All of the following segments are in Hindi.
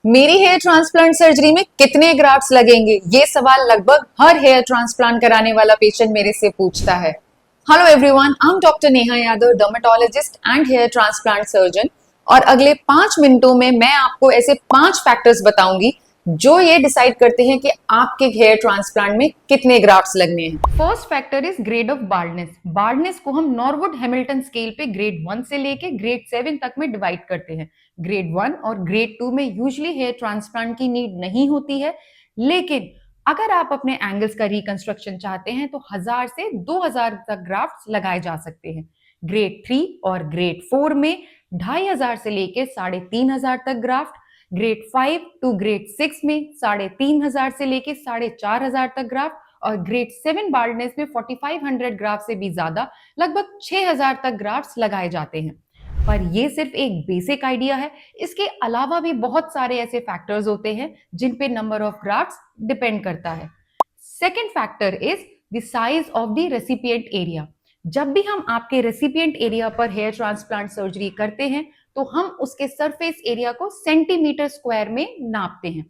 मेरी हेयर ट्रांसप्लांट सर्जरी में कितने ग्राफ्ट्स लगेंगे? ये सवाल लगभग हर हेयर ट्रांसप्लांट कराने वाला पेशेंट मेरे से पूछता है। Hello everyone, I am doctor Neha Yadav, dermatologist and hair transplant surgeon. और अगले 5 मिनटों में मैं आपको ऐसे 5 फैक्टर्स बताऊंगी जो ये डिसाइड करते हैं कि आपके हेयर ट्रांसप्लांट में कितने ग्राफ्ट्स लगने हैं। First factor is grade of baldness. Baldness को हम नॉरवुड हैमिल्टन स्केल पे ग्रेड 1 से लेके ग्रेड 7 तक में डिवाइड करते हैं। ग्रेड 1 और ग्रेड 2 में यूजली हेयर ट्रांसप्लांट की नीड नहीं होती है, लेकिन अगर आप अपने एंगल्स का रिकंस्ट्रक्शन चाहते हैं तो 1000 से 2000 तक ग्राफ्ट्स लगाए जा सकते हैं। ग्रेड 3 और ग्रेड 4 में 2500 से लेके 3500 तक ग्राफ्ट। ग्रेड 5 टू ग्रेड 6 में 3500 से लेके 4500 तक ग्राफ्ट। और ग्रेड 7 बाल्डनेस में 4500 ग्राफ्ट से भी ज्यादा, लगभग 6000 तक ग्राफ्ट्स लगाए जाते हैं। पर ये सिर्फ एक बेसिक आइडिया है। इसके अलावा भी बहुत सारे ऐसे फैक्टर्स होते हैं जिन पे नंबर ऑफ ग्राफ्ट्स डिपेंड करता है। Second factor is the size of the recipient area. जब भी हम आपके रेसिपिएंट एरिया पर हेयर ट्रांसप्लांट सर्जरी करते हैं तो हम उसके सरफेस एरिया को सेंटीमीटर स्क्वायर में नापते हैं।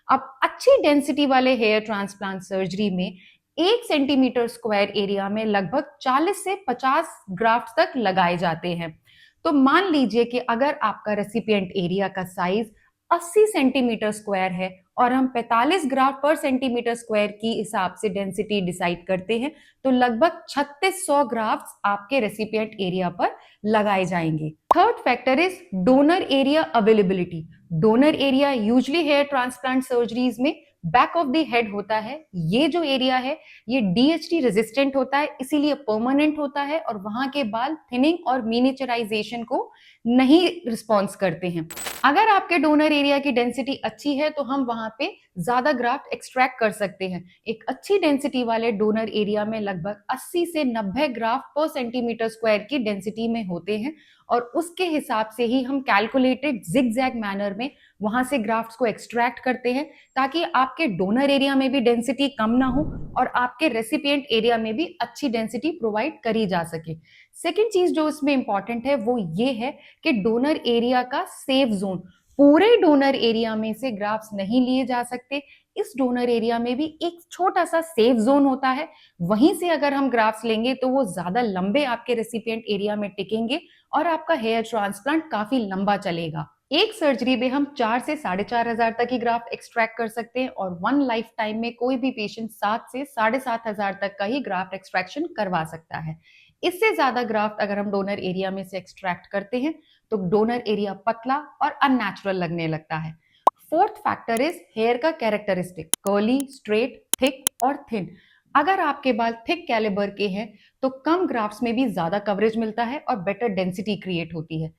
अब अच्छी डेंसिटी वाले हेयर ट्रांसप्लांट सर्जरी में 1 सेंटीमीटर स्क्वायर एरिया में लगभग 40 से 50 ग्राफ्ट तक लगाए जाते हैं। तो मान लीजिए कि अगर आपका रेसिपिएंट एरिया का साइज 80 सेंटीमीटर स्क्वायर है और हम 45 ग्राफ पर सेंटीमीटर स्क्वायर की हिसाब से डेंसिटी डिसाइड करते हैं, तो लगभग 3600 ग्राफ्स आपके रेसिपिएंट एरिया पर लगाए जाएंगे। Third factor is donor area availability. Donor area usually hair transplant surgeries में बैक ऑफ द हेड होता है। ये जो एरिया है ये डीएचटी रेजिस्टेंट होता है, इसीलिए परमानेंट होता है और वहां के बाल थिनिंग और मिनिचराइजेशन को नहीं रिस्पॉन्स करते हैं। अगर आपके डोनर एरिया की डेंसिटी अच्छी है तो हम वहां पे ज्यादा ग्राफ्ट एक्सट्रैक्ट कर सकते हैं। एक अच्छी डेंसिटी वाले डोनर एरिया में लगभग 80 से 90 ग्राफ्ट पर सेंटीमीटर स्क्वायर की डेंसिटी में होते हैं और उसके हिसाब से ही हम कैलकुलेटेड जिगजैग मैनर में वहां से ग्राफ्ट्स को एक्सट्रैक्ट करते हैं, ताकि आपके डोनर एरिया में भी डेंसिटी कम ना हो और आपके रेसिपिएंट एरिया में भी अच्छी डेंसिटी प्रोवाइड करी जा सके। सेकेंड चीज जो इसमें इंपॉर्टेंट है वो ये है कि डोनर एरिया का सेफ जोन। पूरे डोनर एरिया में से ग्राफ्ट्स नहीं लिए जा सकते। इस डोनर एरिया में भी एक छोटा सा सेफ जोन होता है, वहीं से अगर हम ग्राफ्ट्स लेंगे तो वो ज्यादा लंबे आपके रेसिपिएंट एरिया में टिकेंगे और आपका हेयर ट्रांसप्लांट काफी लंबा चलेगा। एक सर्जरी में हम 4 से 4500 तक ही ग्राफ्ट एक्सट्रैक्ट कर सकते हैं और वन लाइफ टाइम में कोई भी पेशेंट 7 से 7500 तक का ही ग्राफ्ट एक्सट्रैक्शन करवा सकता है। इससे ज्यादा ग्राफ्ट अगर हम डोनर एरिया में से एक्सट्रैक्ट करते हैं तो डोनर एरिया पतला और अननेचुरल लगने लगता है। फोर्थ फैक्टर इज हेयर का कैरेक्टरिस्टिक, कर्ली, स्ट्रेट, थिक और थिन। अगर आपके बाल थिक कैलिबर के हैं तो कम ग्राफ्ट्स में भी ज्यादा कवरेज मिलता है और बेटर डेंसिटी क्रिएट होती है।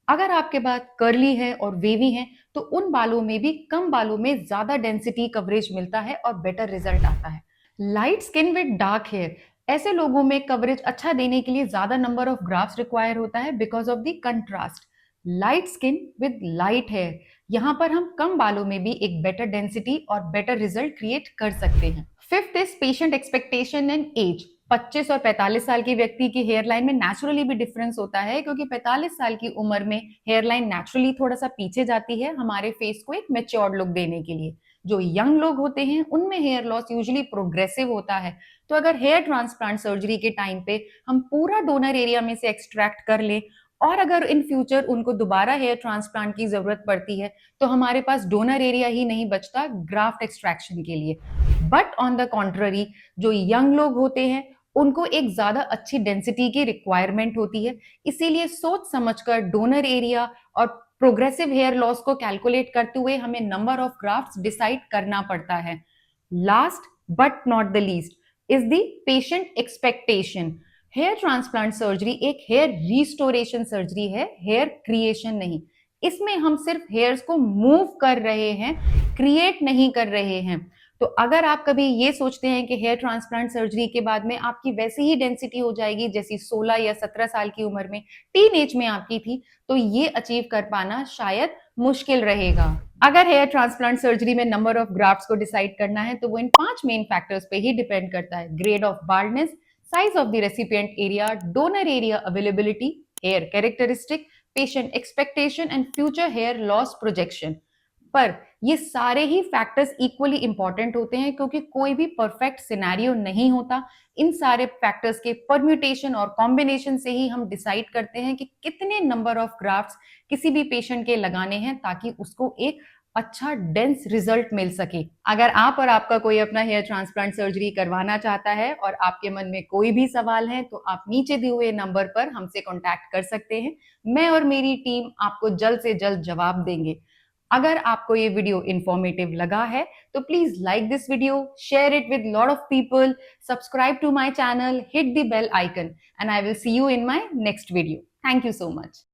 अगर आपके बाल कर्ली है और वेवी हैं तो उन बालों में भी कम बालों में ज्यादा डेंसिटी कवरेज मिलता है और बेटर रिजल्ट आता है। Light skin with dark hair, ऐसे लोगों में कवरेज अच्छा देने के लिए ज्यादा नंबर ऑफ ग्राफ्स रिक्वायर होता है because of the contrast. Light skin with light hair, यहाँ पर हम कम बालों में भी एक बेटर डेंसिटी और बेटर रिजल्ट क्रिएट कर सकते हैं। Fifth is patient expectation and age. 25 और 45 साल के व्यक्ति की हेयर लाइन में नेचुरली भी डिफरेंस होता है, क्योंकि 45 साल की उम्र में हेयर लाइन नेचुरली थोड़ा सा पीछे जाती है हमारे फेस को एक मैच्योर्ड लुक देने के लिए। जो यंग लोग होते हैं उनमें हेयर लॉस यूजुअली प्रोग्रेसिव होता है। तो अगर हेयर ट्रांसप्लांट सर्जरी के टाइम पे हम पूरा डोनर एरिया में से एक्सट्रैक्ट कर लें और अगर इन फ्यूचर उनको दोबारा हेयर ट्रांसप्लांट की जरूरत पड़ती है तो हमारे पास डोनर एरिया ही नहीं बचता ग्राफ्ट एक्सट्रैक्शन के लिए। बट ऑन द कॉन्ट्ररी, जो यंग लोग होते हैं उनको एक ज्यादा अच्छी डेंसिटी की रिक्वायरमेंट होती है, इसीलिए सोच समझकर डोनर एरिया और प्रोग्रेसिव हेयर लॉस को कैलकुलेट करते हुए हमें नंबर ऑफ ग्राफ्ट्स डिसाइड करना पड़ता है। Last but not the least is the patient expectation. Hair transplant surgery एक हेयर रिस्टोरेशन सर्जरी है, हेयर क्रिएशन नहीं। इसमें हम सिर्फ हेयर्स को मूव कर रहे हैं, क्रिएट नहीं कर रहे हैं। तो अगर आप कभी ये सोचते हैं कि हेयर ट्रांसप्लांट सर्जरी के बाद में आपकी वैसी ही डेंसिटी हो जाएगी जैसी 16 या 17 साल की उम्र में, टीन एज में आपकी थी, तो ये अचीव कर पाना शायद मुश्किल रहेगा। अगर हेयर ट्रांसप्लांट सर्जरी में नंबर ऑफ ग्राफ्ट्स को डिसाइड करना है तो वो इन 5 मेन फैक्टर्स पे ही डिपेंड करता है: grade of baldness, size of the recipient area, donor area availability, hair characteristic, patient expectation and future hair loss projection. पर ये सारे ही फैक्टर्स इक्वली इंपॉर्टेंट होते हैं, क्योंकि कोई भी परफेक्ट सिनेरियो नहीं होता। इन सारे फैक्टर्स के परम्यूटेशन और कॉम्बिनेशन से ही हम डिसाइड करते हैं कि कितने नंबर ऑफ ग्राफ्ट्स किसी भी पेशेंट के लगाने हैं, ताकि उसको एक अच्छा डेंस रिजल्ट मिल सके। अगर आप और आपका कोई अपना हेयर ट्रांसप्लांट सर्जरी करवाना चाहता है और आपके मन में कोई भी सवाल है, तो आप नीचे दिए हुए नंबर पर हमसे कांटेक्ट कर सकते हैं। मैं और मेरी टीम आपको जल्द से जल्द जवाब देंगे। अगर आपको ये वीडियो इंफॉर्मेटिव लगा है, तो please like this video, share it with lot of people, subscribe to my channel, hit the bell icon, and I will see you in my next video. Thank you so much.